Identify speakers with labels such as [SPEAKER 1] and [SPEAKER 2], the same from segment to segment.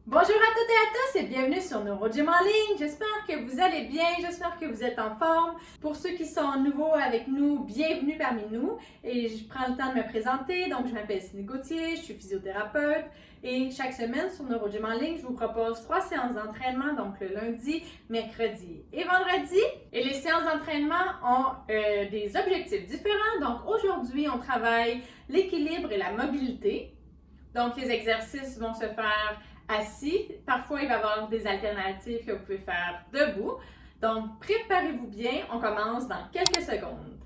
[SPEAKER 1] Bonjour à toutes et à tous et bienvenue sur NeuroGym en ligne. J'espère que vous allez bien, j'espère que vous êtes en forme. Pour ceux qui sont nouveaux avec nous, bienvenue parmi nous. Et je prends le temps de me présenter. Donc, je m'appelle Cindy Gauthier, je suis physiothérapeute. Et chaque semaine sur NeuroGym en ligne, je vous propose 3 séances d'entraînement, donc le lundi, mercredi et vendredi. Et les séances d'entraînement ont des objectifs différents. Donc, aujourd'hui, on travaille l'équilibre et la mobilité. Donc, les exercices vont se faire assis. Parfois, il va y avoir des alternatives que vous pouvez faire debout. Donc, préparez-vous bien. On commence dans quelques secondes.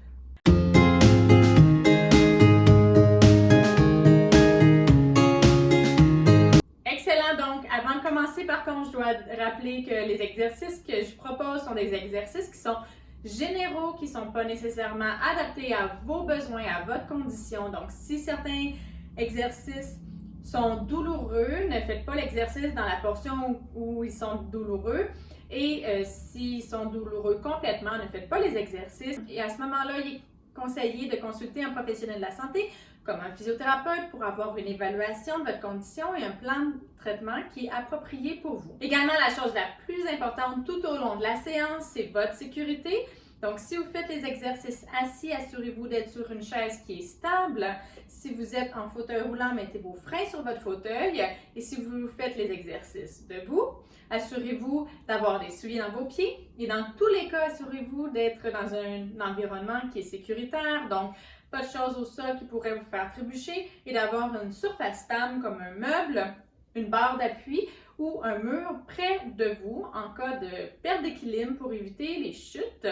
[SPEAKER 1] Excellent. Donc, avant de commencer, par contre, je dois rappeler que les exercices que je propose sont des exercices qui sont généraux, qui ne sont pas nécessairement adaptés à vos besoins, à votre condition. Donc, si certains exercices sont douloureux, ne faites pas l'exercice dans la portion où ils sont douloureux. Et s'ils sont douloureux complètement, ne faites pas les exercices. Et à ce moment-là, il est conseillé de consulter un professionnel de la santé, comme un physiothérapeute, pour avoir une évaluation de votre condition et un plan de traitement qui est approprié pour vous. Également, la chose la plus importante tout au long de la séance, c'est votre sécurité. Donc, si vous faites les exercices assis, assurez-vous d'être sur une chaise qui est stable. Si vous êtes en fauteuil roulant, mettez vos freins sur votre fauteuil. Et si vous faites les exercices debout, assurez-vous d'avoir des souliers dans vos pieds. Et dans tous les cas, assurez-vous d'être dans un environnement qui est sécuritaire. Donc, pas de choses au sol qui pourraient vous faire trébucher et d'avoir une surface stable comme un meuble, une barre d'appui ou un mur près de vous en cas de perte d'équilibre pour éviter les chutes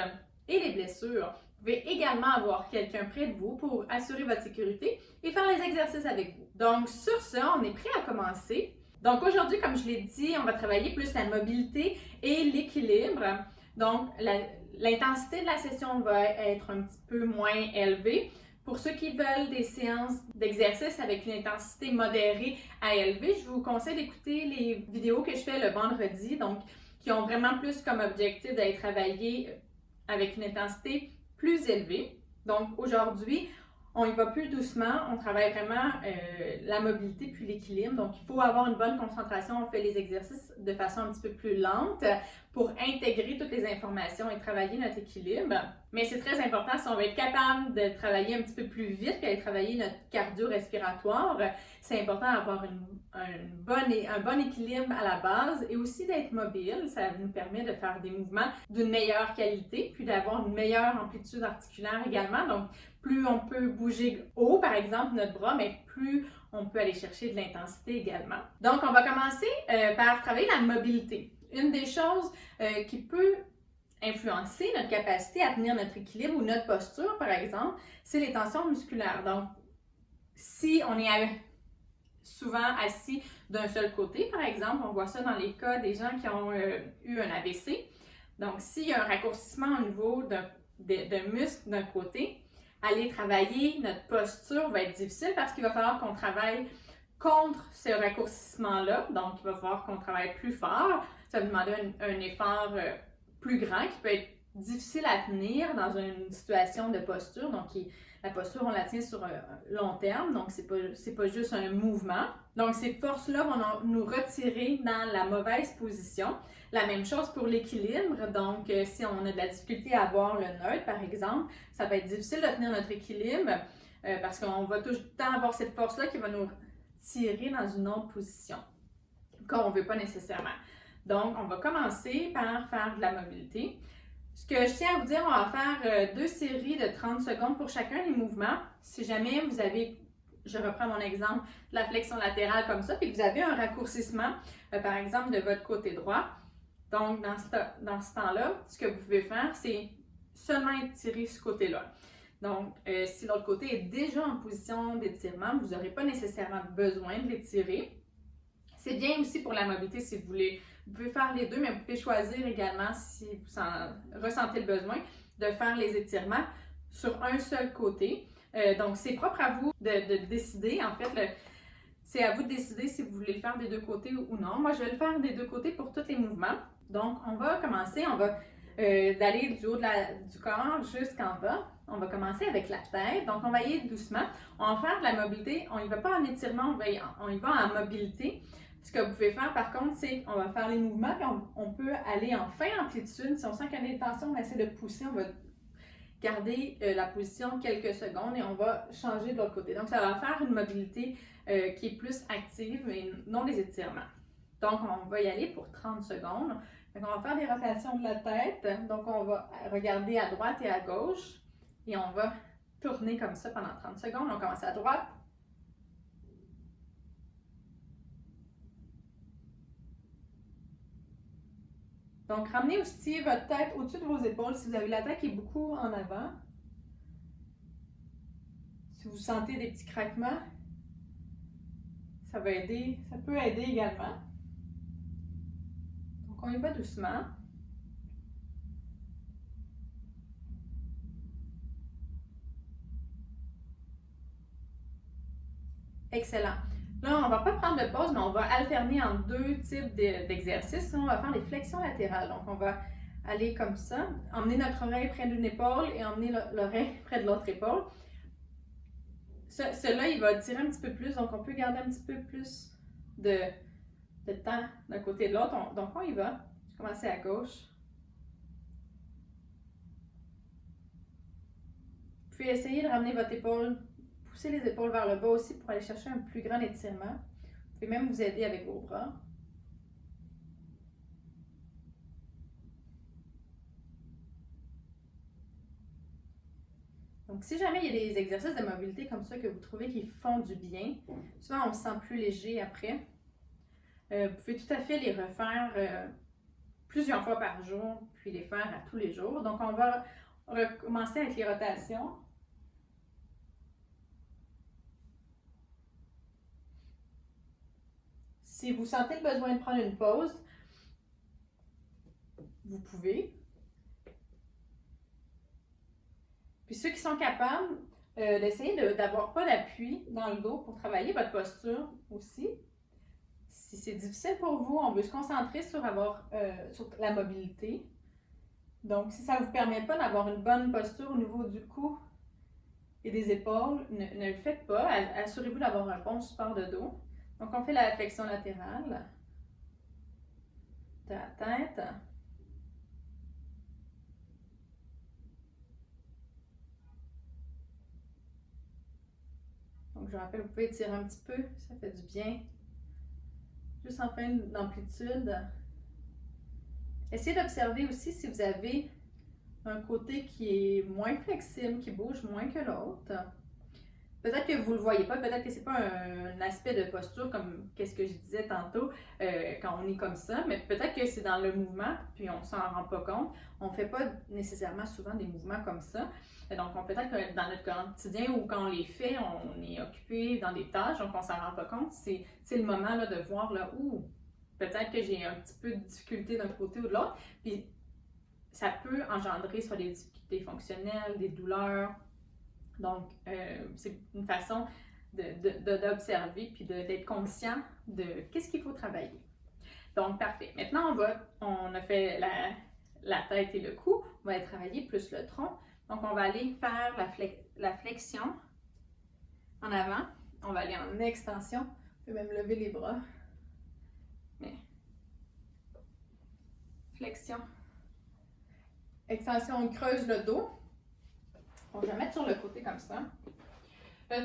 [SPEAKER 1] et les blessures. Vous pouvez également avoir quelqu'un près de vous pour assurer votre sécurité et faire les exercices avec vous. Donc, sur ça, on est prêt à commencer. Donc, aujourd'hui, comme je l'ai dit, on va travailler plus la mobilité et l'équilibre. Donc, l'intensité de la session va être un petit peu moins élevée. Pour ceux qui veulent des séances d'exercice avec une intensité modérée à élevée, je vous conseille d'écouter les vidéos que je fais le vendredi, donc qui ont vraiment plus comme objectif d'aller travailler avec une intensité plus élevée. Donc aujourd'hui, on y va plus doucement, on travaille vraiment la mobilité puis l'équilibre. Donc il faut avoir une bonne concentration, on fait les exercices de façon un petit peu plus lente pour intégrer toutes les informations et travailler notre équilibre. Mais c'est très important si on veut être capable de travailler un petit peu plus vite et de travailler notre cardio-respiratoire. C'est important d'avoir un bon équilibre à la base et aussi d'être mobile. Ça nous permet de faire des mouvements d'une meilleure qualité puis d'avoir une meilleure amplitude articulaire également. Donc, plus on peut bouger haut, par exemple, notre bras, mais plus on peut aller chercher de l'intensité également. Donc, on va commencer par travailler la mobilité. Une des choses qui peut influencer notre capacité à tenir notre équilibre ou notre posture, par exemple, c'est les tensions musculaires. Donc, si on est souvent assis d'un seul côté, par exemple, on voit ça dans les cas des gens qui ont eu un AVC. Donc, s'il y a un raccourcissement au niveau d'un muscle d'un côté, aller travailler notre posture va être difficile parce qu'il va falloir qu'on travaille contre ce raccourcissement-là. Donc, il va falloir qu'on travaille plus fort. Ça va demander un effort plus grand qui peut être difficile à tenir dans une situation de posture. Donc, la posture, on la tient sur un long terme. Donc, c'est pas juste un mouvement. Donc, ces forces-là vont nous retirer dans la mauvaise position. La même chose pour l'équilibre. Donc, si on a de la difficulté à avoir le neutre, par exemple, ça va être difficile de tenir notre équilibre parce qu'on va tout le temps avoir cette force-là qui va nous tirer dans une autre position qu'on ne veut pas nécessairement. Donc, on va commencer par faire de la mobilité. Ce que je tiens à vous dire, on va faire 2 séries de 30 secondes pour chacun des mouvements. Si jamais vous avez, je reprends mon exemple, de la flexion latérale comme ça, puis que vous avez un raccourcissement, par exemple, de votre côté droit. Donc, dans ce temps-là, ce que vous pouvez faire, c'est seulement étirer ce côté-là. Donc, si l'autre côté est déjà en position d'étirement, vous n'aurez pas nécessairement besoin de l'étirer. C'est bien aussi pour la mobilité si vous voulez. Vous pouvez faire les deux, mais vous pouvez choisir également, si vous en ressentez le besoin, de faire les étirements sur un seul côté. Donc, c'est propre à vous de décider. En fait, c'est à vous de décider si vous voulez le faire des deux côtés ou non. Moi, je vais le faire des deux côtés pour tous les mouvements. Donc, on va commencer, on va d'aller du haut du corps jusqu'en bas. On va commencer avec la tête. Donc, on va y aller doucement. On va faire de la mobilité. On n'y va pas en étirement, on y va en mobilité. Ce que vous pouvez faire par contre, c'est on va faire les mouvements, puis on peut aller en fin amplitude. Si on sent qu'il y a une tension, on essaie de pousser, on va garder la position quelques secondes et on va changer de l'autre côté. Donc, ça va faire une mobilité qui est plus active et non des étirements. Donc, on va y aller pour 30 secondes. Donc, on va faire des rotations de la tête. Donc, on va regarder à droite et à gauche et on va tourner comme ça pendant 30 secondes. On commence à droite. Donc, ramenez aussi votre tête au-dessus de vos épaules si vous avez la tête qui est beaucoup en avant. Si vous sentez des petits craquements, ça peut aider également. Donc, on y va doucement. Excellent. Là, on ne va pas prendre de pause, mais on va alterner en deux types d'exercices. On va faire des flexions latérales. Donc, on va aller comme ça, emmener notre oreille près d'une épaule et emmener l'oreille près de l'autre épaule. Celui-là, il va tirer un petit peu plus, donc on peut garder un petit peu plus de temps d'un côté et de l'autre. Donc, on y va. Je vais commencer à gauche. Vous pouvez essayer de ramener votre épaule, pousser les épaules vers le bas aussi pour aller chercher un plus grand étirement. Vous pouvez même vous aider avec vos bras. Donc, si jamais il y a des exercices de mobilité comme ça que vous trouvez qui font du bien, souvent on se sent plus léger après. Vous pouvez tout à fait les refaire plusieurs fois par jour, puis les faire à tous les jours. Donc, on va recommencer avec les rotations. Si vous sentez le besoin de prendre une pause, vous pouvez. Puis ceux qui sont capables d'essayer d'avoir pas d'appui dans le dos pour travailler votre posture aussi. Si c'est difficile pour vous, on veut se concentrer sur sur la mobilité. Donc, si ça ne vous permet pas d'avoir une bonne posture au niveau du cou et des épaules, ne le faites pas. Assurez-vous d'avoir un bon support de dos. Donc, on fait la flexion latérale de la tête. Donc, je rappelle, vous pouvez étirer un petit peu, ça fait du bien. Juste en fin d'amplitude. Essayez d'observer aussi si vous avez un côté qui est moins flexible, qui bouge moins que l'autre. Peut-être que vous ne le voyez pas, peut-être que ce n'est pas un aspect de posture comme qu'est-ce que je disais tantôt quand on est comme ça, mais peut-être que c'est dans le mouvement, puis on ne s'en rend pas compte. On ne fait pas nécessairement souvent des mouvements comme ça. Donc, peut-être que dans notre quotidien ou quand on les fait, on est occupé dans des tâches, donc on ne s'en rend pas compte. C'est le moment là, de voir là où peut-être que j'ai un petit peu de difficulté d'un côté ou de l'autre. Puis, ça peut engendrer soit des difficultés fonctionnelles, des douleurs. Donc, c'est une façon d'observer puis d'être conscient de qu'est-ce qu'il faut travailler. Donc, parfait. Maintenant, on a fait la tête et le cou. On va aller travailler plus le tronc. Donc, on va aller faire la flexion en avant. On va aller en extension. On peut même lever les bras. Mais, flexion. Extension, on creuse le dos. On va mettre sur le côté comme ça.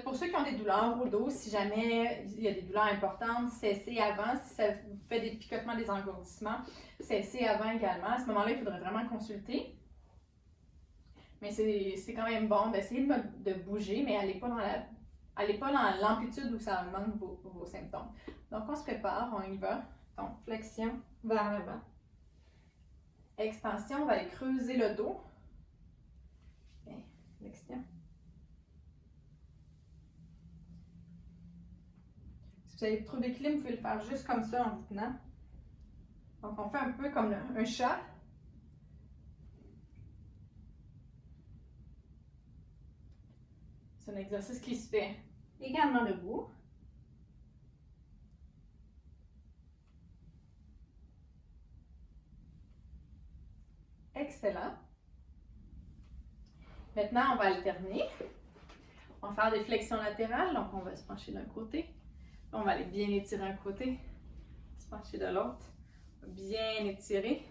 [SPEAKER 1] Pour ceux qui ont des douleurs au dos, si jamais il y a des douleurs importantes, cessez avant. Si ça vous fait des picotements, des engourdissements, cessez avant également. À ce moment-là, il faudrait vraiment consulter. Mais c'est quand même bon d'essayer de bouger, mais allez pas dans l'amplitude où ça augmente vos symptômes. Donc, on se prépare, on y va. Donc, flexion vers l'avant. Extension, on va aller creuser le dos. Flexion. Si vous avez trop d'équilibre, vous pouvez le faire juste comme ça en vous tenant. Donc, on fait un peu comme un chat. C'est un exercice qui se fait également debout. Excellent. Maintenant, on va alterner. On va faire des flexions latérales, donc on va se pencher d'un côté. On va aller bien étirer un côté. se pencher de l'autre. Bien étirer.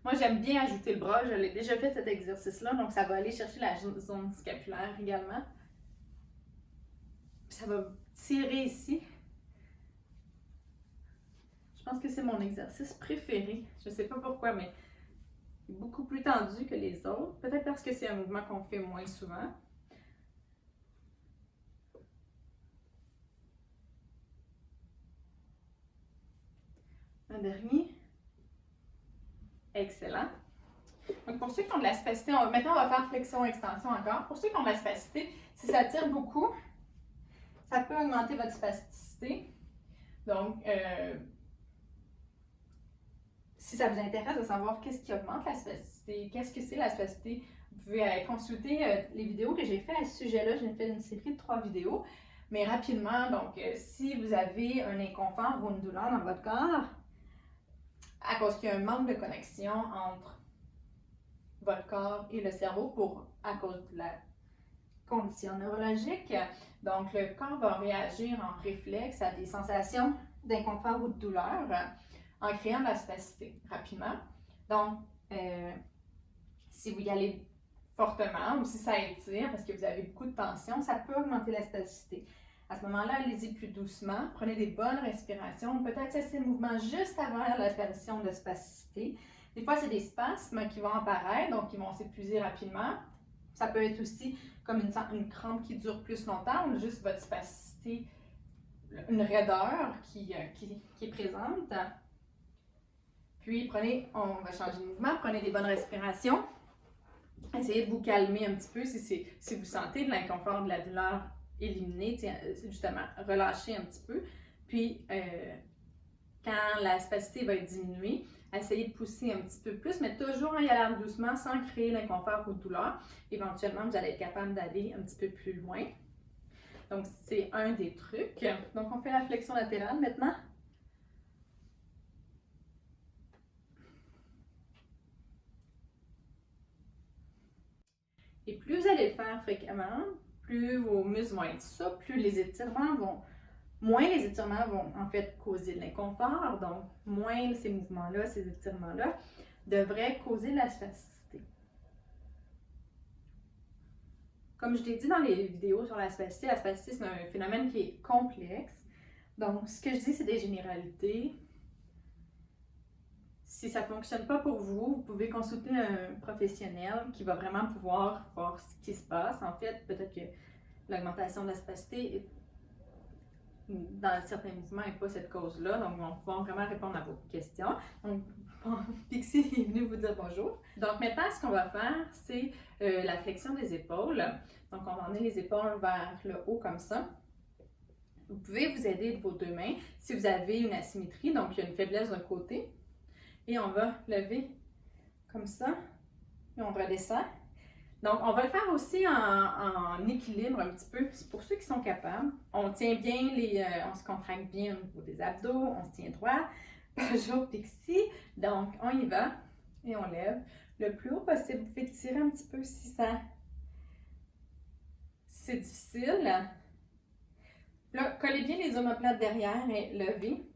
[SPEAKER 1] Moi, j'aime bien ajouter le bras. Je l'ai déjà fait cet exercice-là, donc ça va aller chercher la zone scapulaire également. Puis ça va tirer ici. Je pense que c'est mon exercice préféré. Je ne sais pas pourquoi, mais beaucoup plus tendu que les autres. Peut-être parce que c'est un mouvement qu'on fait moins souvent. Un dernier. Excellent. Donc, pour ceux qui ont de la spasticité, maintenant on va faire flexion-extension encore. Pour ceux qui ont de la spasticité, si ça tire beaucoup, ça peut augmenter votre spasticité. Donc, si ça vous intéresse de savoir qu'est-ce qui augmente la spasticité, qu'est-ce que c'est la spasticité, vous pouvez consulter les vidéos que j'ai faites à ce sujet-là. J'ai fait une série de 3 vidéos. Mais rapidement, donc, si vous avez un inconfort ou une douleur dans votre corps, à cause qu'il y a un manque de connexion entre votre corps et le cerveau à cause de la condition neurologique, donc le corps va réagir en réflexe à des sensations d'inconfort ou de douleur en créant de la spasticité rapidement. Donc, si vous y allez fortement ou si ça étire parce que vous avez beaucoup de tension, ça peut augmenter la spasticité. À ce moment-là, allez-y plus doucement, prenez des bonnes respirations, peut-être cessez le mouvement juste avant l'apparition de spasticité. Des fois, c'est des spasmes qui vont apparaître, donc ils vont s'épuiser rapidement. Ça peut être aussi comme une crampe qui dure plus longtemps ou juste votre spasticité, une raideur qui est présente. Puis, on va changer de mouvement, prenez des bonnes respirations. Essayez de vous calmer un petit peu si vous sentez de l'inconfort, de la douleur éliminer, justement, relâcher un petit peu. Puis, quand la spasticité va être diminuée, essayez de pousser un petit peu plus, mais toujours en y allant doucement sans créer l'inconfort ou de douleur. Éventuellement, vous allez être capable d'aller un petit peu plus loin. Donc, c'est un des trucs. Donc, on fait la flexion latérale maintenant. Et plus vous allez le faire fréquemment, plus vos muscles vont être souples, plus moins les étirements vont en fait causer de l'inconfort, donc moins ces mouvements-là, ces étirements-là devraient causer de la spasticité. Comme je l'ai dit dans les vidéos sur la spasticité c'est un phénomène qui est complexe. Donc, ce que je dis, c'est des généralités. Si ça ne fonctionne pas pour vous, vous pouvez consulter un professionnel qui va vraiment pouvoir voir ce qui se passe. En fait, peut-être que l'augmentation de la spasticité dans certains mouvements n'est pas cette cause-là. Donc, on va pouvoir vraiment répondre à vos questions. Donc, Pixie est venue vous dire bonjour. Donc, maintenant, ce qu'on va faire, c'est la flexion des épaules. Donc, on va emmener les épaules vers le haut comme ça. Vous pouvez vous aider de vos 2 mains si vous avez une asymétrie, donc il y a une faiblesse d'un côté. Et on va lever comme ça, et on redescend. Donc, on va le faire aussi en équilibre un petit peu, pour ceux qui sont capables. On tient bien on se contracte bien au niveau des abdos, on se tient droit. Bonjour Pixie. Donc, on y va et on lève le plus haut possible. Vous pouvez tirer un petit peu si c'est difficile. Là, collez bien les omoplates derrière et levez.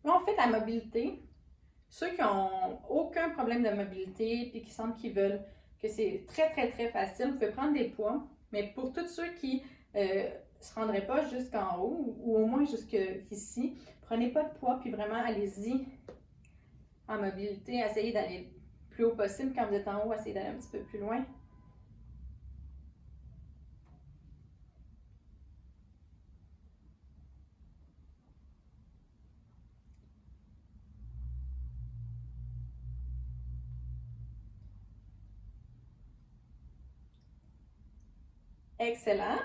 [SPEAKER 1] Là, on fait de la mobilité. Ceux qui n'ont aucun problème de mobilité et qui sentent qu'ils veulent que c'est très, très, très facile, vous pouvez prendre des poids. Mais pour tous ceux qui ne se rendraient pas jusqu'en haut ou au moins jusqu'ici, prenez pas de poids puis vraiment allez-y en mobilité. Essayez d'aller le plus haut possible. Quand vous êtes en haut, essayez d'aller un petit peu plus loin. Excellent.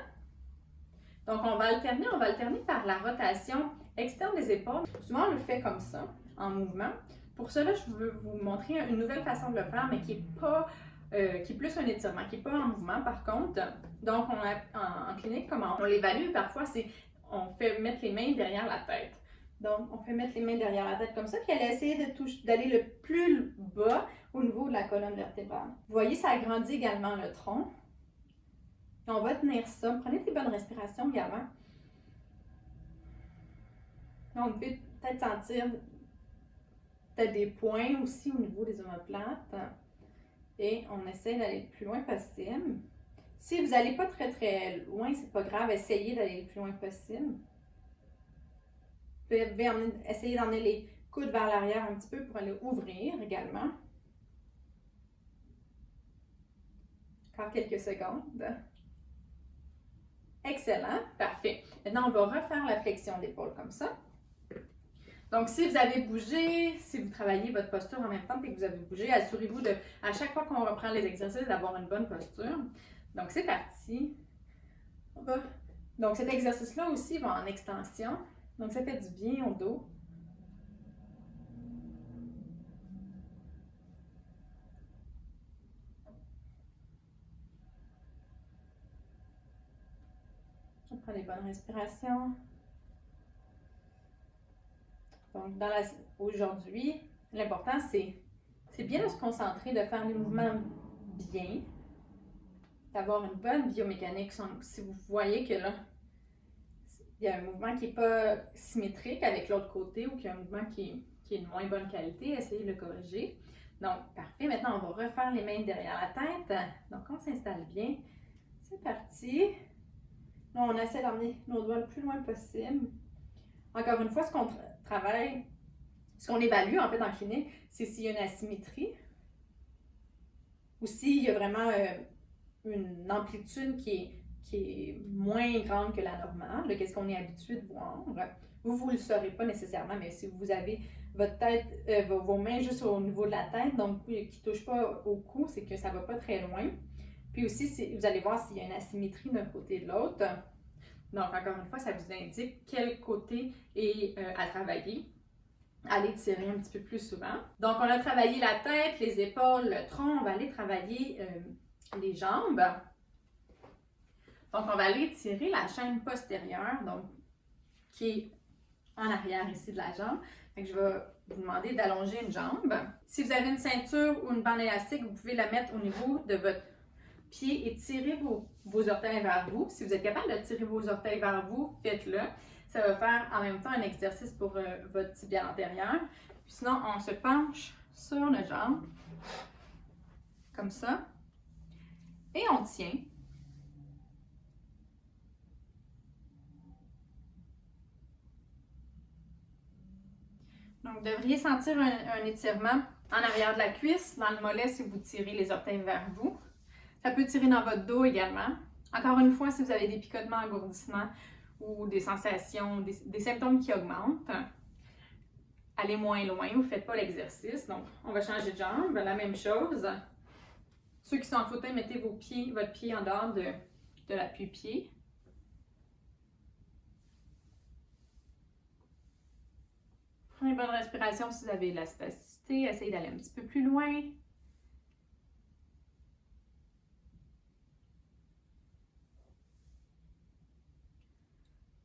[SPEAKER 1] Donc, on va alterner par la rotation externe des épaules. Souvent, on le fait comme ça, en mouvement. Pour cela, je veux vous montrer une nouvelle façon de le faire, mais qui est plus un étirement, qui n'est pas en mouvement par contre. Donc, en clinique, comment on l'évalue parfois, c'est on fait mettre les mains derrière la tête. Donc, on fait mettre les mains derrière la tête comme ça, puis elle a essayé d'aller le plus bas au niveau de la colonne vertébrale. Vous voyez, ça agrandit également le tronc. On va tenir ça. Prenez des bonnes respirations également. Donc, vous pouvez peut-être sentir peut-être des points aussi au niveau des omoplates. Et on essaie d'aller le plus loin possible. Si vous n'allez pas très très loin, c'est pas grave, essayez d'aller le plus loin possible. Vous pouvez essayer d'emmener les coudes vers l'arrière un petit peu pour aller ouvrir également. Encore quelques secondes. Excellent, parfait. Maintenant, on va refaire la flexion d'épaule comme ça. Donc, si vous avez bougé, si vous travaillez votre posture en même temps et que vous avez bougé, assurez-vous de, à chaque fois qu'on reprend les exercices, d'avoir une bonne posture. Donc, c'est parti. Donc, cet exercice-là aussi va en extension. Donc, ça fait du bien au dos. On prend les bonnes respirations. Donc, aujourd'hui, l'important, c'est bien de se concentrer, de faire les mouvements bien, d'avoir une bonne biomécanique. Si vous voyez que là, il y a un mouvement qui n'est pas symétrique avec l'autre côté ou qu'il y a un mouvement qui est de moins bonne qualité, essayez de le corriger. Donc, parfait. Maintenant, on va refaire les mains derrière la tête. Donc, on s'installe bien. C'est parti. Là, on essaie d'emmener nos doigts le plus loin possible. Encore une fois, ce qu'on travaille, ce qu'on évalue en fait en clinique, c'est s'il y a une asymétrie ou s'il y a vraiment une amplitude qui est moins grande que la normale, qu'est-ce qu'on est habitué de voir. Vous ne le saurez pas nécessairement, mais si vous avez votre tête, vos mains juste au niveau de la tête, donc qui ne touchent pas au cou, c'est que ça ne va pas très loin. Puis aussi, vous allez voir s'il y a une asymétrie d'un côté et de l'autre. Donc, encore une fois, ça vous indique quel côté est à travailler. Allez tirer un petit peu plus souvent. Donc, on a travaillé la tête, les épaules, le tronc. On va aller travailler les jambes. Donc, on va aller tirer la chaîne postérieure, donc qui est en arrière ici de la jambe. Donc, je vais vous demander d'allonger une jambe. Si vous avez une ceinture ou une bande élastique, vous pouvez la mettre au niveau de votre pied et tirez vos orteils vers vous. Si vous êtes capable de tirer vos orteils vers vous, faites-le. Ça va faire en même temps un exercice pour votre tibia antérieur. Puis sinon, on se penche sur la jambe, comme ça, et on tient. Donc, vous devriez sentir un étirement en arrière de la cuisse, dans le mollet si vous tirez les orteils vers vous. Ça peut tirer dans votre dos également. Encore une fois, si vous avez des picotements, engourdissements ou des sensations, des symptômes qui augmentent, allez moins loin ou ne faites pas l'exercice. Donc, on va changer de jambe, la même chose. Ceux qui sont en fauteuil, mettez votre pied en dehors de l'appui-pied. Prenez une bonne respiration si vous avez de la spasticité. Essayez d'aller un petit peu plus loin.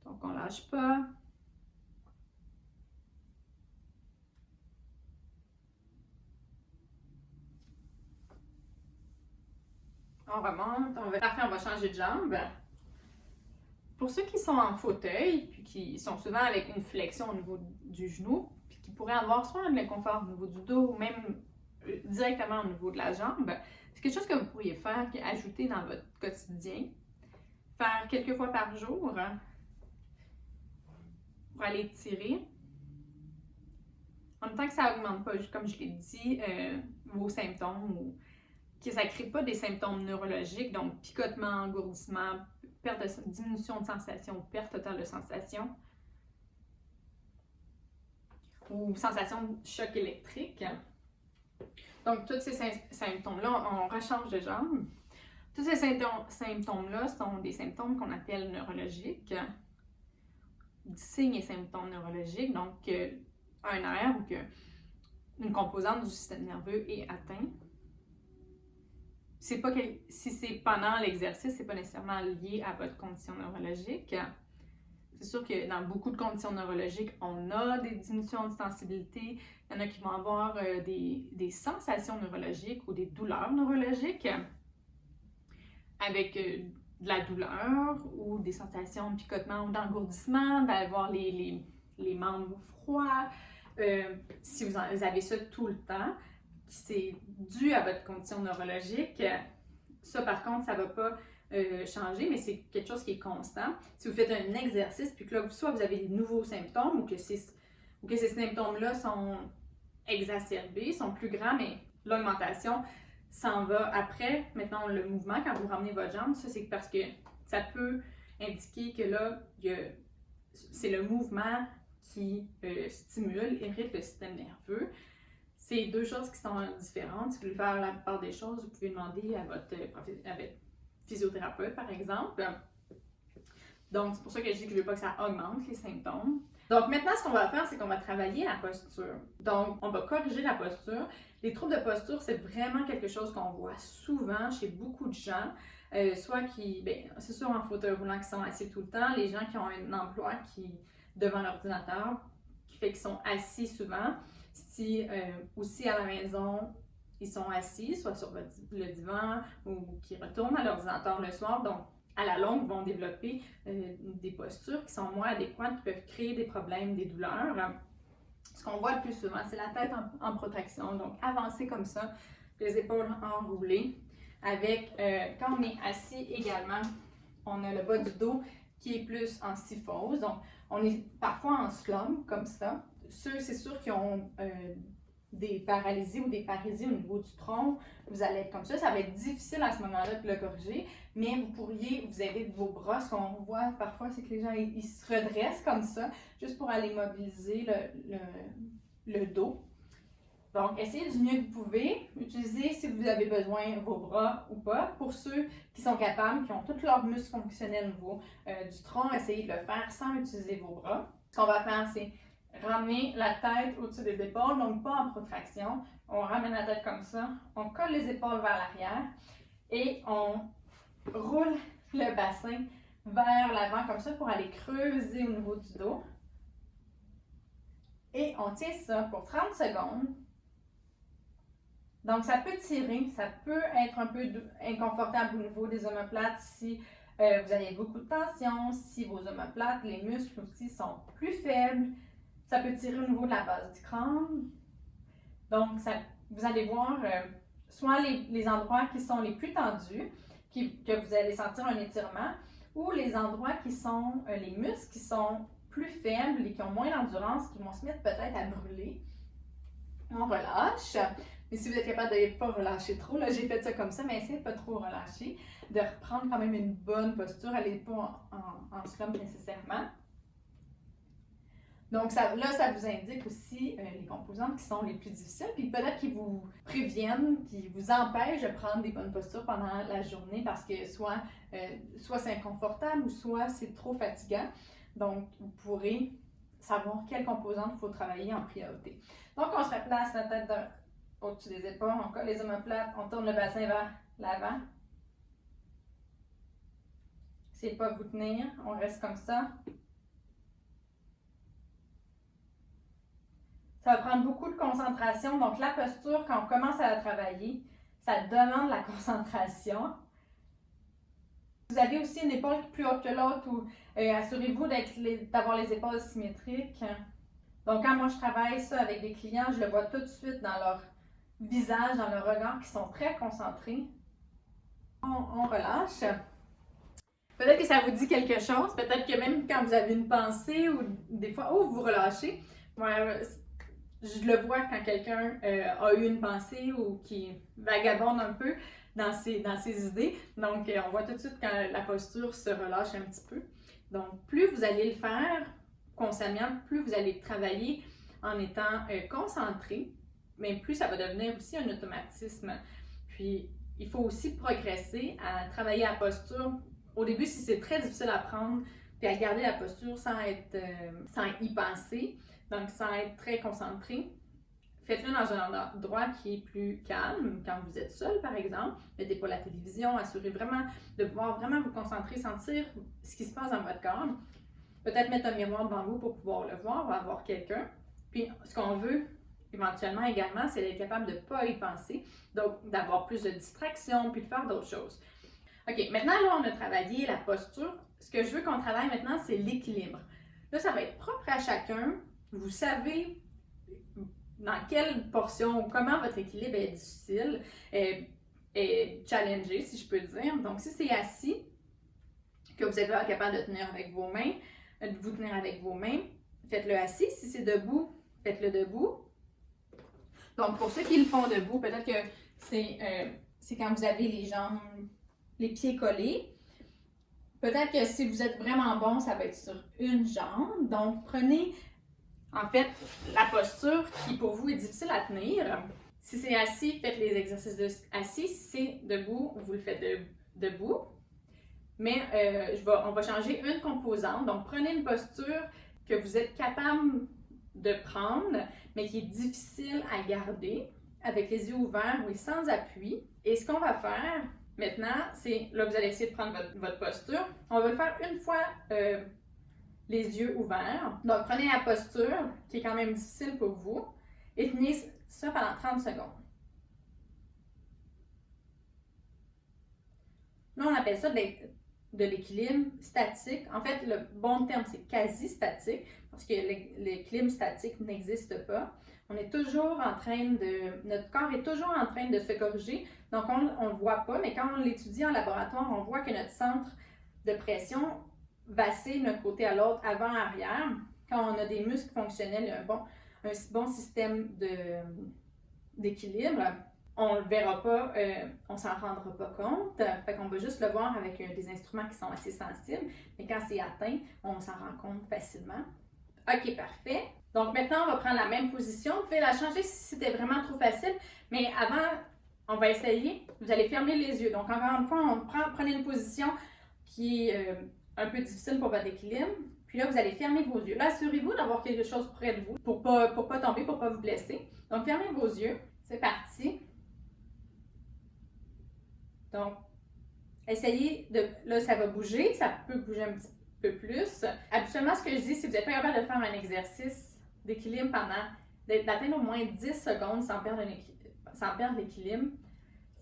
[SPEAKER 1] Donc, on ne lâche pas. On remonte. Parfait, on va changer de jambe. Pour ceux qui sont en fauteuil, puis qui sont souvent avec une flexion au niveau du genou, puis qui pourraient avoir soit un inconfort au niveau du dos, ou même directement au niveau de la jambe, c'est quelque chose que vous pourriez faire, ajouter dans votre quotidien. Faire quelques fois par jour pour aller tirer. En même temps que ça n'augmente pas, comme je l'ai dit, vos symptômes, ou que ça ne crée pas des symptômes neurologiques, donc picotement, engourdissement, diminution de sensation, perte totale de sensation, ou sensation de choc électrique. Donc, tous ces symptômes-là, on rechange de jambe. Tous ces symptômes-là sont des symptômes qu'on appelle neurologiques, signes et symptômes neurologiques, donc un nerf ou qu'une composante du système nerveux est atteinte. Si c'est pendant l'exercice, c'est pas nécessairement lié à votre condition neurologique. C'est sûr que dans beaucoup de conditions neurologiques, on a des diminutions de sensibilité. Il y en a qui vont avoir des sensations neurologiques ou des douleurs neurologiques avec de la douleur ou des sensations de picotement ou d'engourdissement, d'avoir les les membres froids, si vous avez ça tout le temps, c'est dû à votre condition neurologique, ça par contre, ça ne va pas changer, mais c'est quelque chose qui est constant. Si vous faites un exercice, puis que là, soit vous avez des nouveaux symptômes ou que ces symptômes-là sont exacerbés, sont plus grands, mais l'augmentation s'en va après. Maintenant, le mouvement, quand vous ramenez votre jambe, ça c'est parce que ça peut indiquer que là, c'est le mouvement qui stimule, irrite le système nerveux. C'est deux choses qui sont différentes. Si vous voulez faire la plupart des choses, vous pouvez demander à votre physiothérapeute, par exemple. Donc, c'est pour ça que je dis que je ne veux pas que ça augmente les symptômes. Donc, maintenant, ce qu'on va faire, c'est qu'on va travailler la posture. Donc, on va corriger la posture. Les troubles de posture, c'est vraiment quelque chose qu'on voit souvent chez beaucoup de gens. Soit qui, c'est sûr en fauteuil roulant qui sont assis tout le temps, les gens qui ont un emploi devant l'ordinateur, qui fait qu'ils sont assis souvent. Si aussi à la maison, ils sont assis, soit sur le divan ou qui retournent à l'ordinateur le soir, donc à la longue, vont développer des postures qui sont moins adéquates, qui peuvent créer des problèmes, des douleurs. Ce qu'on voit le plus souvent, c'est la tête en protraction, donc avancer comme ça, les épaules enroulées. Avec, quand on est assis également, on a le bas du dos qui est plus en syphose, donc on est parfois en slump comme ça. C'est sûr qui ont des paralysies ou des parésies au niveau du tronc, vous allez être comme ça. Ça va être difficile à ce moment-là de le corriger, mais vous pourriez vous aider de vos bras. Ce qu'on voit parfois, c'est que les gens ils se redressent comme ça, juste pour aller mobiliser le dos. Donc, essayez du mieux que vous pouvez. Utilisez, si vous avez besoin, vos bras ou pas. Pour ceux qui sont capables, qui ont tous leurs muscles fonctionnels au niveau du tronc, essayez de le faire sans utiliser vos bras. Ce qu'on va faire, c'est ramener la tête au-dessus des épaules, donc pas en protraction. On ramène la tête comme ça, on colle les épaules vers l'arrière et on roule le bassin vers l'avant comme ça pour aller creuser au niveau du dos. Et on tient ça pour 30 secondes. Donc, ça peut tirer, ça peut être un peu inconfortable au niveau des omoplates si vous avez beaucoup de tension, si vos omoplates, les muscles aussi sont plus faibles. Ça peut tirer au niveau de la base du crâne. Donc, vous allez voir soit les endroits qui sont les plus tendus, que vous allez sentir un étirement, ou les endroits qui sont les muscles qui sont plus faibles et qui ont moins d'endurance, qui vont se mettre peut-être à brûler. On relâche. Mais si vous êtes capable de ne pas relâcher trop, là j'ai fait ça comme ça, mais essayez de ne pas trop relâcher, de reprendre quand même une bonne posture, allez pas en slump nécessairement. Donc ça vous indique aussi les composantes qui sont les plus difficiles, puis peut-être qu'ils vous préviennent, qui vous empêchent de prendre des bonnes postures pendant la journée parce que soit c'est inconfortable ou soit c'est trop fatigant. Donc vous pourrez savoir quelles composantes il faut travailler en priorité. Donc on se replace la tête au-dessus des épaules, on colle les omoplates, on tourne le bassin vers l'avant. Essayez de ne pas vous tenir, on reste comme ça. Ça va prendre beaucoup de concentration, donc la posture, quand on commence à la travailler, ça demande la concentration. Vous avez aussi une épaule plus haute que l'autre, ou assurez-vous d'avoir les épaules symétriques. Donc quand moi je travaille ça avec des clients, je le vois tout de suite dans leur visage, dans leur regard, qui sont très concentrés. On relâche. Peut-être que ça vous dit quelque chose, peut-être que même quand vous avez une pensée ou des fois, vous relâchez. Je le vois quand quelqu'un a eu une pensée ou qui vagabonde un peu dans ses idées. Donc, on voit tout de suite quand la posture se relâche un petit peu. Donc, plus vous allez le faire consciemment, plus vous allez travailler en étant concentré, mais plus ça va devenir aussi un automatisme. Puis, il faut aussi progresser à travailler la posture. Au début, si c'est très difficile à prendre, puis à garder la posture sans y penser, donc sans être très concentré, faites-le dans un endroit qui est plus calme, quand vous êtes seul par exemple. Mettez pas la télévision, assurez vraiment de pouvoir vraiment vous concentrer, sentir ce qui se passe dans votre corps. Peut-être mettre un miroir devant vous pour pouvoir le voir ou avoir quelqu'un. Puis ce qu'on veut éventuellement également, c'est d'être capable de ne pas y penser, donc d'avoir plus de distractions, puis de faire d'autres choses. OK, maintenant là, on a travaillé la posture. Ce que je veux qu'on travaille maintenant, c'est l'équilibre. Là, ça va être propre à chacun. Vous savez dans quelle portion, comment votre équilibre est difficile, est challengé, si je peux dire. Donc, si c'est assis, que vous n'êtes pas capable de tenir avec vos mains, de vous tenir avec vos mains, faites-le assis. Si c'est debout, faites-le debout. Donc, pour ceux qui le font debout, peut-être que c'est quand vous avez les jambes, les pieds collés. Peut-être que si vous êtes vraiment bon, ça va être sur une jambe. Donc, prenez, en fait, la posture qui pour vous est difficile à tenir. Si c'est assis, faites les exercices de assis. Si c'est debout, vous le faites debout. Mais on va changer une composante. Donc, prenez une posture que vous êtes capable de prendre, mais qui est difficile à garder, avec les yeux ouverts ou sans appui. Et ce qu'on va faire maintenant, c'est, là, vous allez essayer de prendre votre posture. On va le faire une fois les yeux ouverts. Donc, prenez la posture, qui est quand même difficile pour vous, et tenez ça pendant 30 secondes. Là, on appelle ça de l'équilibre statique. En fait, le bon terme, c'est quasi statique, parce que l'équilibre statique n'existe pas. On est toujours en train notre corps est toujours en train de se corriger. Donc, on ne le voit pas, mais quand on l'étudie en laboratoire, on voit que notre centre de pression vacille d'un côté à l'autre, avant-arrière. Quand on a des muscles fonctionnels, un bon système d'équilibre, on ne le verra pas, on ne s'en rendra pas compte. Fait qu'on va juste le voir avec des instruments qui sont assez sensibles. Mais quand c'est atteint, on s'en rend compte facilement. OK, parfait. Donc maintenant, on va prendre la même position. Vous pouvez la changer si c'était vraiment trop facile. Mais avant, on va essayer. Vous allez fermer les yeux. Donc encore une fois, prenez une position qui est un peu difficile pour votre équilibre. Puis là, vous allez fermer vos yeux. Là, assurez-vous d'avoir quelque chose près de vous pour pas tomber, pour ne pas vous blesser. Donc, fermez vos yeux. C'est parti. Donc, essayez de... Là, ça va bouger. Ça peut bouger un petit peu plus. Habituellement, ce que je dis, si vous n'êtes pas capable de faire un exercice d'équilibre d'atteindre au moins 10 secondes sans perdre l'équilibre,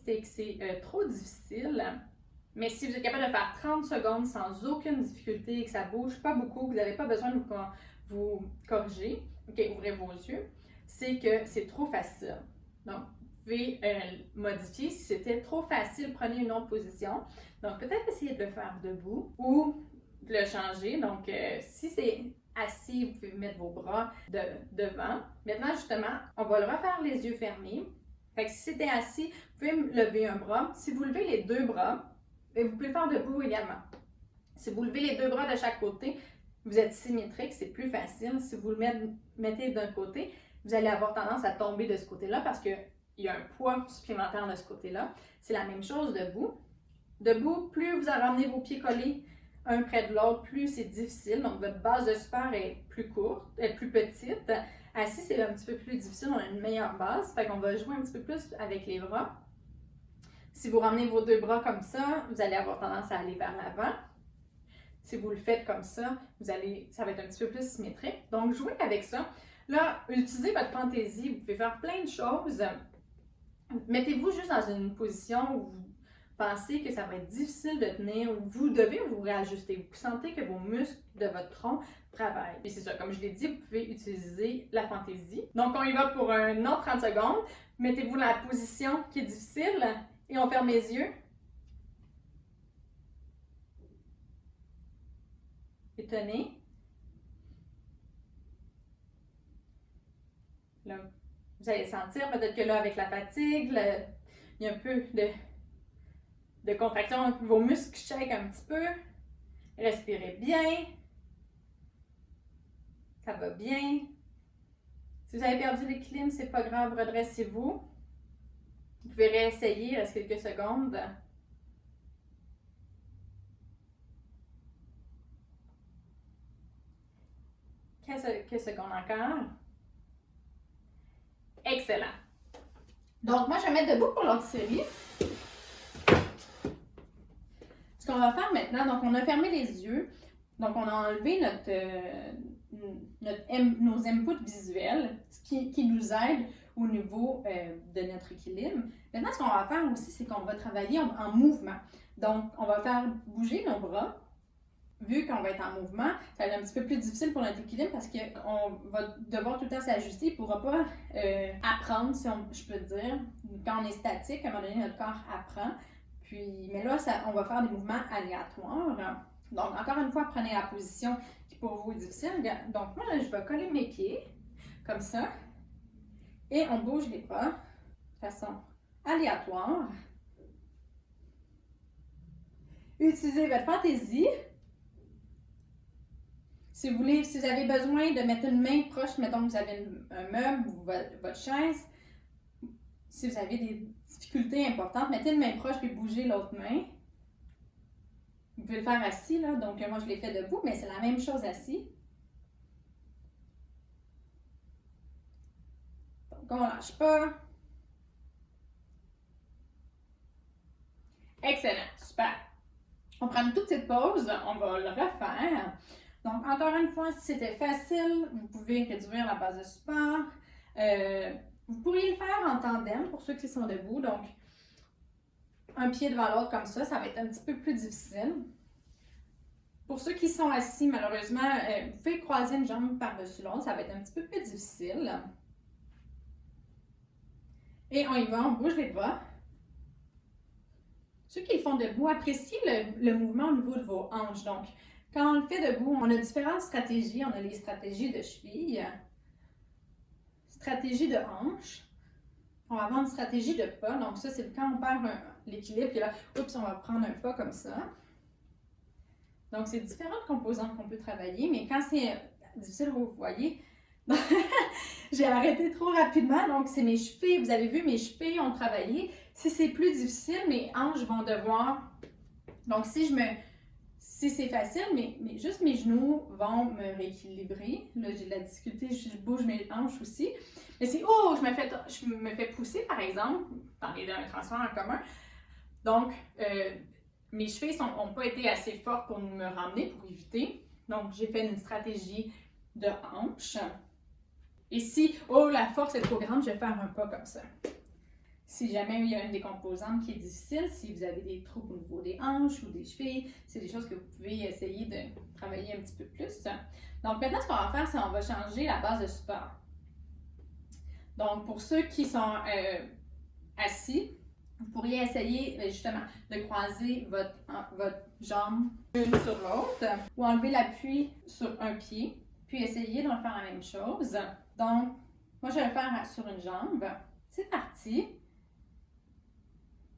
[SPEAKER 1] c'est que c'est trop difficile. Mais si vous êtes capable de faire 30 secondes sans aucune difficulté et que ça ne bouge pas beaucoup, que vous n'avez pas besoin de vous corriger, OK, ouvrez vos yeux, c'est que c'est trop facile. Donc, vous pouvez modifier. Si c'était trop facile, prenez une autre position. Donc, peut-être essayer de le faire debout ou de le changer. Donc, si c'est assis, vous pouvez mettre vos bras devant. Maintenant, justement, on va le refaire les yeux fermés. Fait que si c'était assis, vous pouvez lever un bras. Si vous levez les deux bras, vous pouvez le faire debout également. Si vous levez les deux bras de chaque côté, vous êtes symétrique, c'est plus facile. Si vous le mettez d'un côté, vous allez avoir tendance à tomber de ce côté-là parce qu'il y a un poids supplémentaire de ce côté-là. C'est la même chose debout. Debout, plus vous ramenez vos pieds collés un près de l'autre, plus c'est difficile. Donc, votre base de support est plus courte, est plus petite. Assis, c'est un petit peu plus difficile, on a une meilleure base. Fait qu'on va jouer un petit peu plus avec les bras. Si vous ramenez vos deux bras comme ça, vous allez avoir tendance à aller vers l'avant. Si vous le faites comme ça, ça va être un petit peu plus symétrique. Donc, jouez avec ça. Là, utilisez votre fantaisie. Vous pouvez faire plein de choses. Mettez-vous juste dans une position où vous pensez que ça va être difficile de tenir, où vous devez vous réajuster. Vous sentez que vos muscles de votre tronc travaillent. Et c'est ça, comme je l'ai dit, vous pouvez utiliser la fantaisie. Donc, on y va pour un autre 30 secondes. Mettez-vous dans la position qui est difficile. Et on ferme les yeux. Et tenez. Là, vous allez sentir peut-être que là, avec la fatigue, il y a un peu de contraction. Vos muscles shake un petit peu. Respirez bien. Ça va bien. Si vous avez perdu l'équilibre, c'est pas grave, redressez-vous. Vous pouvez réessayer, il reste quelques secondes. Quelques secondes encore. Excellent. Donc, moi, je vais mettre debout pour l'autre série. Ce qu'on va faire maintenant, donc on a fermé les yeux. Donc, on a enlevé nos inputs visuels, ce qui nous aide au niveau de notre équilibre. Maintenant, ce qu'on va faire aussi, c'est qu'on va travailler en mouvement. Donc, on va faire bouger nos bras. vu qu'on va être en mouvement, ça va être un petit peu plus difficile pour notre équilibre parce qu'on va devoir tout le temps s'ajuster. Il ne pourra pas apprendre, si je peux dire. Quand on est statique, à un moment donné, notre corps apprend. Puis, mais là, on va faire des mouvements aléatoires. Donc, encore une fois, prenez la position qui pour vous est difficile. Donc, moi, je vais coller mes pieds, comme ça. Et on bouge les bras de façon aléatoire. Utilisez votre fantaisie. Si vous avez besoin de mettre une main proche, mettons que vous avez un meuble ou votre chaise, si vous avez des difficultés importantes, mettez une main proche puis bougez l'autre main. Vous pouvez le faire assis, là. Donc, moi, je l'ai fait debout, mais c'est la même chose assis. Donc, on ne lâche pas. Excellent, super. On prend une toute petite pause, on va le refaire. Donc, encore une fois, si c'était facile, vous pouvez réduire la base de support. Vous pourriez le faire en tandem pour ceux qui sont debout. Donc, un pied devant l'autre comme ça va être un petit peu plus difficile. Pour ceux qui sont assis, malheureusement, vous pouvez croiser une jambe par-dessus l'autre, ça va être un petit peu plus difficile. Et on y va, on bouge les bras. Ceux qui le font debout, appréciez le mouvement au niveau de vos hanches. Donc, quand on le fait debout, on a différentes stratégies. On a les stratégies de cheville, stratégie de hanche. On va avoir une stratégie de pas. Donc, ça, c'est quand on perd l'équilibre. Puis là, oups, on va prendre un pas comme ça. Donc, c'est différentes composantes qu'on peut travailler. Mais quand c'est difficile, vous voyez, j'ai arrêté trop rapidement. Donc, c'est mes chevilles. Vous avez vu, mes chevilles ont travaillé. Si c'est plus difficile, mes hanches vont devoir... Donc, si c'est facile, mais juste mes genoux vont me rééquilibrer. Là, j'ai de la difficulté, je bouge mes hanches aussi. Mais c'est, oh, je me fais pousser, par exemple, dans un transport en commun. Donc, mes chevilles n'ont pas été assez fortes pour me ramener, pour éviter. Donc, j'ai fait une stratégie de hanche. Et si, oh, la force est trop grande, je vais faire un pas comme ça. Si jamais il y a une des composantes qui est difficile, si vous avez des troubles au niveau des hanches ou des chevilles, c'est des choses que vous pouvez essayer de travailler un petit peu plus. Donc maintenant, ce qu'on va faire, c'est qu'on va changer la base de support. Donc pour ceux qui sont assis, vous pourriez essayer justement de croiser votre jambe l'une sur l'autre ou enlever l'appui sur un pied, puis essayer de faire la même chose. Donc, moi je vais le faire sur une jambe. C'est parti!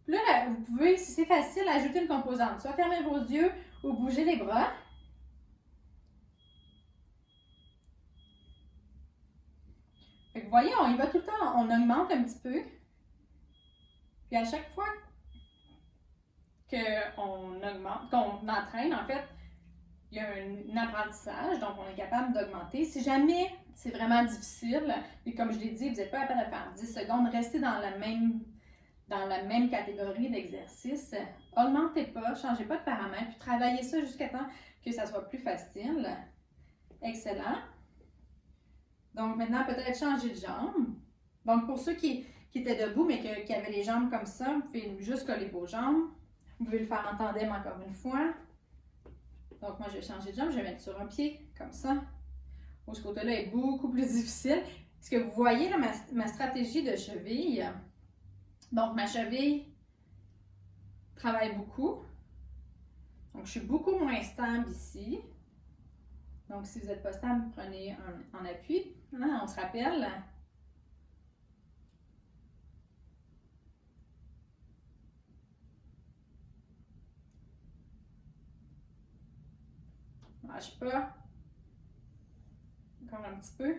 [SPEAKER 1] Là, vous pouvez, si c'est facile, ajouter une composante. Soit fermer vos yeux ou bouger les bras. Fait que vous voyez, on y va tout le temps, on augmente un petit peu. Puis à chaque fois qu'on augmente, qu'on entraîne, en fait, il y a un apprentissage, donc on est capable d'augmenter. Si jamais c'est vraiment difficile, et comme je l'ai dit, vous n'êtes pas capable de faire 10 secondes, restez dans la même catégorie d'exercice. Augmentez pas, changez pas de paramètres, puis travaillez ça jusqu'à temps que ça soit plus facile. Excellent. Donc maintenant, peut-être changer de jambe. Donc pour ceux qui étaient debout, mais qui avaient les jambes comme ça, vous pouvez juste coller vos jambes. Vous pouvez le faire en tandem encore une fois. Donc moi, je vais changer de jambe, je vais mettre sur un pied, comme ça. Ce côté-là est beaucoup plus difficile. Est-ce que vous voyez là, ma stratégie de cheville? Donc, ma cheville travaille beaucoup. Donc, je suis beaucoup moins stable ici. Donc, si vous n'êtes pas stable, prenez un appui. On se rappelle. Lâche pas. Encore un petit peu.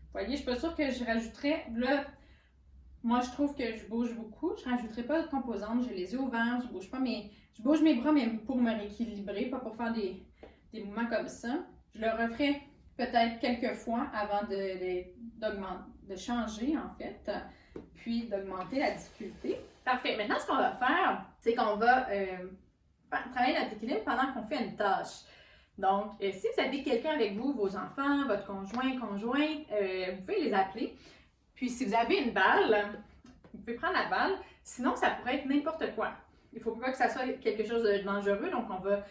[SPEAKER 1] Vous voyez, je ne suis pas sûre que je rajouterais. Là, moi, je trouve que je bouge beaucoup. Je ne rajouterai pas de composantes. J'ai les yeux ouverts, je bouge pas, mais je bouge mes bras même pour me rééquilibrer, pas pour faire des mouvements comme ça. Je le referai peut-être quelques fois avant de changer, en fait, puis d'augmenter la difficulté. Parfait. Maintenant, ce qu'on va faire, c'est qu'on va travailler notre équilibre pendant qu'on fait une tâche. Donc, si vous avez quelqu'un avec vous, vos enfants, votre conjointe, vous pouvez les appeler. Puis, si vous avez une balle, vous pouvez prendre la balle. Sinon, ça pourrait être n'importe quoi. il ne faut pas que ça soit quelque chose de dangereux, donc on va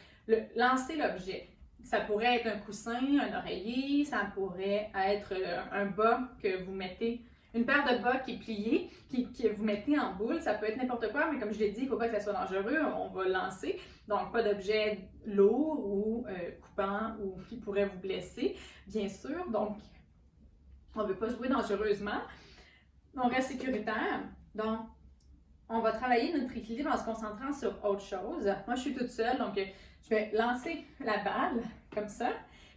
[SPEAKER 1] lancer l'objet. Ça pourrait être un coussin, un oreiller, ça pourrait être un bas que vous mettez, une paire de bas qui est pliée, que vous mettez en boule. Ça peut être n'importe quoi, mais comme je l'ai dit, il ne faut pas que ça soit dangereux, on va le lancer. Donc, pas d'objet lourd ou coupant ou qui pourrait vous blesser, bien sûr. Donc, on ne veut pas jouer dangereusement. On reste sécuritaire. Donc, on va travailler notre équilibre en se concentrant sur autre chose. Moi, je suis toute seule, donc je vais lancer la balle comme ça,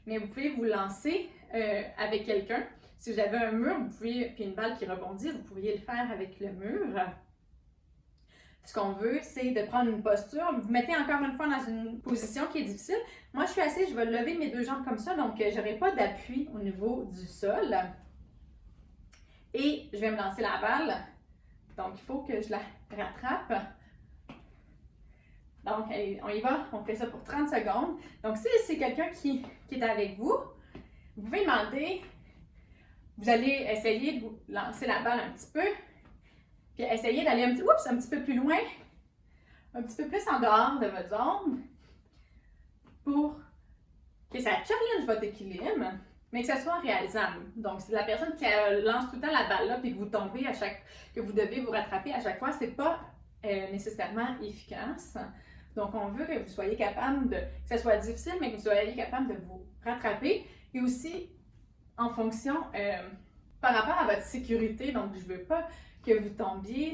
[SPEAKER 1] mais vous pouvez vous lancer avec quelqu'un. Si vous avez un mur, vous pouvez, puis une balle qui rebondit, vous pourriez le faire avec le mur. Ce qu'on veut, c'est de prendre une posture. Vous mettez encore une fois dans une position qui est difficile. Moi, je suis assise, je vais lever mes deux jambes comme ça, donc je n'aurai pas d'appui au niveau du sol. Et je vais me lancer la balle. Donc, il faut que je la rattrape. Donc, allez, on y va. On fait ça pour 30 secondes. Donc, si c'est quelqu'un qui est avec vous, vous pouvez demander, vous allez essayer de vous lancer la balle un petit peu, puis essayer d'aller un petit peu plus loin, un petit peu plus en dehors de votre zone, pour que ça challenge votre équilibre, mais que ça soit réalisable. Donc, c'est la personne qui lance tout le temps la balle là, puis que vous tombez que vous devez vous rattraper à chaque fois, c'est pas nécessairement efficace. Donc, on veut que vous soyez capable que ça soit difficile, mais que vous soyez capable de vous rattraper. Et aussi, en fonction, par rapport à votre sécurité, donc je ne veux pas que vous tombiez.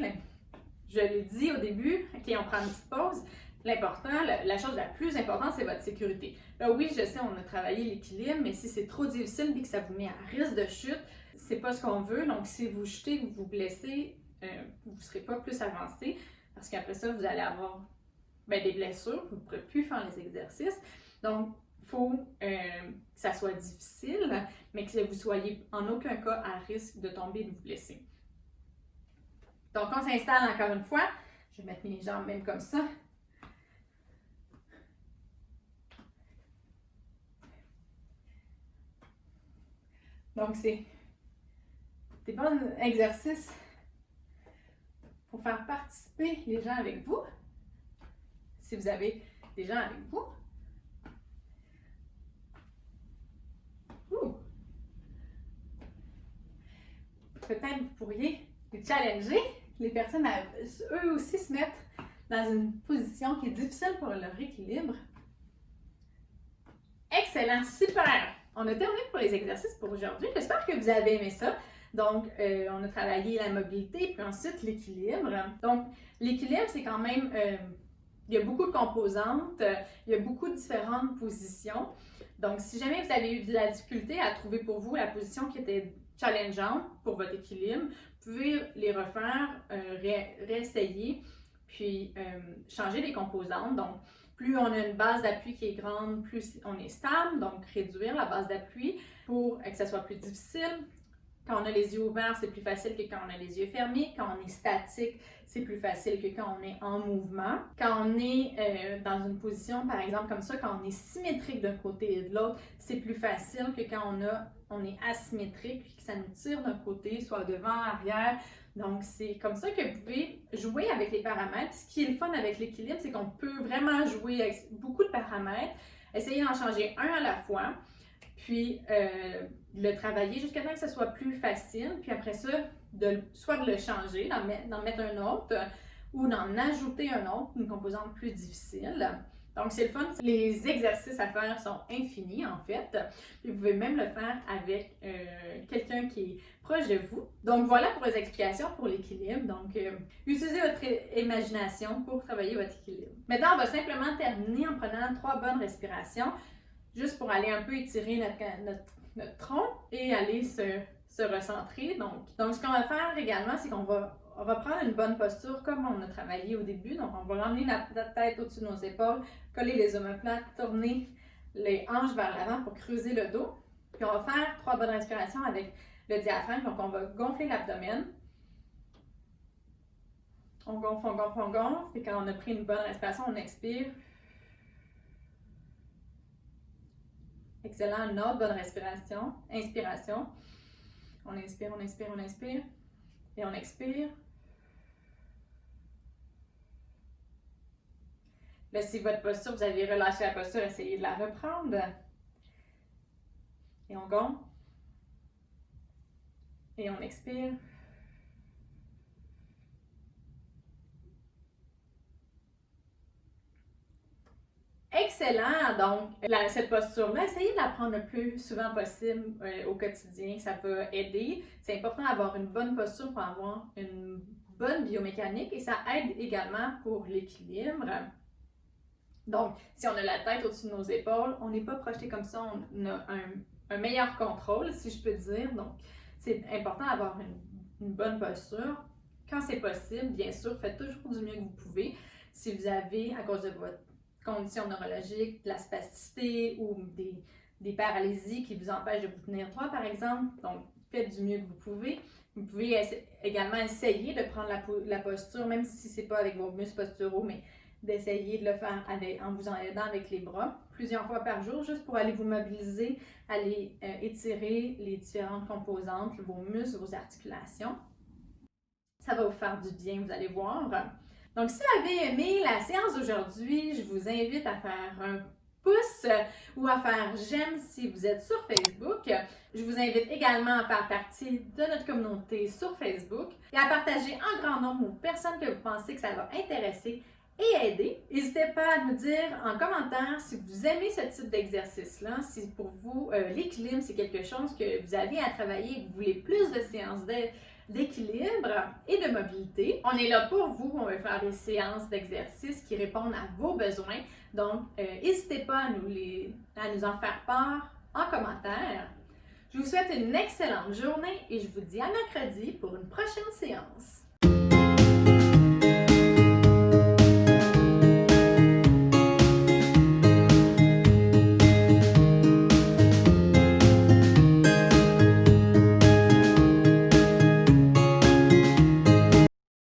[SPEAKER 1] Je l'ai dit au début, OK, on prend une petite pause. L'important, la chose la plus importante, c'est votre sécurité. Là, oui, je sais, on a travaillé l'équilibre, mais si c'est trop difficile et que ça vous met à risque de chute, c'est pas ce qu'on veut. Donc, si vous chutez, vous vous blessez, vous ne serez pas plus avancé parce qu'après ça, vous allez avoir des blessures, vous ne pourrez plus faire les exercices. Donc, il faut que ça soit difficile, mais que vous soyez en aucun cas à risque de tomber et de vous blesser. Donc, on s'installe encore une fois. Je vais mettre mes jambes même comme ça. Donc, c'est des bons exercices pour faire participer les gens avec vous. Si vous avez des gens avec vous. Peut-être vous pourriez les challenger, les personnes à eux aussi se mettre dans une position qui est difficile pour leur équilibre. Excellent, super! On a terminé pour les exercices pour aujourd'hui. J'espère que vous avez aimé ça. Donc, on a travaillé la mobilité, puis ensuite l'équilibre. Donc, l'équilibre, c'est quand même... il y a beaucoup de composantes, il y a beaucoup de différentes positions. Donc, si jamais vous avez eu de la difficulté à trouver pour vous la position qui était challengeante pour votre équilibre, vous pouvez les refaire, réessayer, puis changer les composantes. Donc, plus on a une base d'appui qui est grande, plus on est stable. Donc, réduire la base d'appui pour que ça soit plus difficile. Quand on a les yeux ouverts, c'est plus facile que quand on a les yeux fermés. Quand on est statique, c'est plus facile que quand on est en mouvement. Quand on est dans une position, par exemple, comme ça, quand on est symétrique d'un côté et de l'autre, c'est plus facile que quand on est asymétrique puis que ça nous tire d'un côté, soit devant, arrière. Donc, c'est comme ça que vous pouvez jouer avec les paramètres. Ce qui est le fun avec l'équilibre, c'est qu'on peut vraiment jouer avec beaucoup de paramètres, essayer d'en changer un à la fois, puis le travailler jusqu'à temps que ce soit plus facile, puis après ça, soit de le changer, d'en mettre un autre, ou d'en ajouter un autre, une composante plus difficile. Donc, c'est le fun. Les exercices à faire sont infinis, en fait. Puis, vous pouvez même le faire avec quelqu'un qui est proche de vous. Donc, voilà pour les explications pour l'équilibre. Donc, utilisez votre imagination pour travailler votre équilibre. Maintenant, on va simplement terminer en prenant 3 bonnes respirations, juste pour aller un peu étirer notre tronc et aller se recentrer. Donc, ce qu'on va faire également, c'est qu'on va reprendre une bonne posture comme on a travaillé au début. Donc, on va ramener notre tête au-dessus de nos épaules, coller les omoplates, tourner les hanches vers l'avant pour creuser le dos. Puis, on va faire 3 bonnes respirations avec le diaphragme. Donc, on va gonfler l'abdomen. On gonfle, on gonfle, on gonfle. Et quand on a pris une bonne respiration, on expire. Excellent. Une autre bonne respiration. Inspiration. On inspire, on inspire, on inspire. Et on expire. Là, si votre posture, vous avez relâché la posture, essayez de la reprendre. Et on gonfle. Et on expire. Excellent! Donc, cette posture-là, essayez de la prendre le plus souvent possible au quotidien. Ça va aider. C'est important d'avoir une bonne posture pour avoir une bonne biomécanique et ça aide également pour l'équilibre. Donc, si on a la tête au-dessus de nos épaules, on n'est pas projeté comme ça, on a un meilleur contrôle, si je peux dire. Donc, c'est important d'avoir une bonne posture. Quand c'est possible, bien sûr, faites toujours du mieux que vous pouvez. Si vous avez, à cause de votre condition neurologique, de la spasticité ou des paralysies qui vous empêchent de vous tenir droit, par exemple, donc faites du mieux que vous pouvez. Vous pouvez également essayer de prendre la posture, même si ce n'est pas avec vos muscles posturaux, mais d'essayer de le faire en vous en aidant avec les bras plusieurs fois par jour, juste pour aller vous mobiliser, aller étirer les différentes composantes, vos muscles, vos articulations. Ça va vous faire du bien, vous allez voir. Donc, si vous avez aimé la séance d'aujourd'hui, je vous invite à faire un pouce ou à faire j'aime si vous êtes sur Facebook. Je vous invite également à faire partie de notre communauté sur Facebook et à partager en grand nombre aux personnes que vous pensez que ça va intéresser et aider. N'hésitez pas à nous dire en commentaire si vous aimez ce type d'exercice-là, si pour vous l'équilibre c'est quelque chose que vous avez à travailler et que vous voulez plus de séances d'équilibre et de mobilité. On est là pour vous, on veut faire des séances d'exercice qui répondent à vos besoins. Donc, n'hésitez pas à nous en faire part en commentaire. Je vous souhaite une excellente journée et je vous dis à mercredi pour une prochaine séance.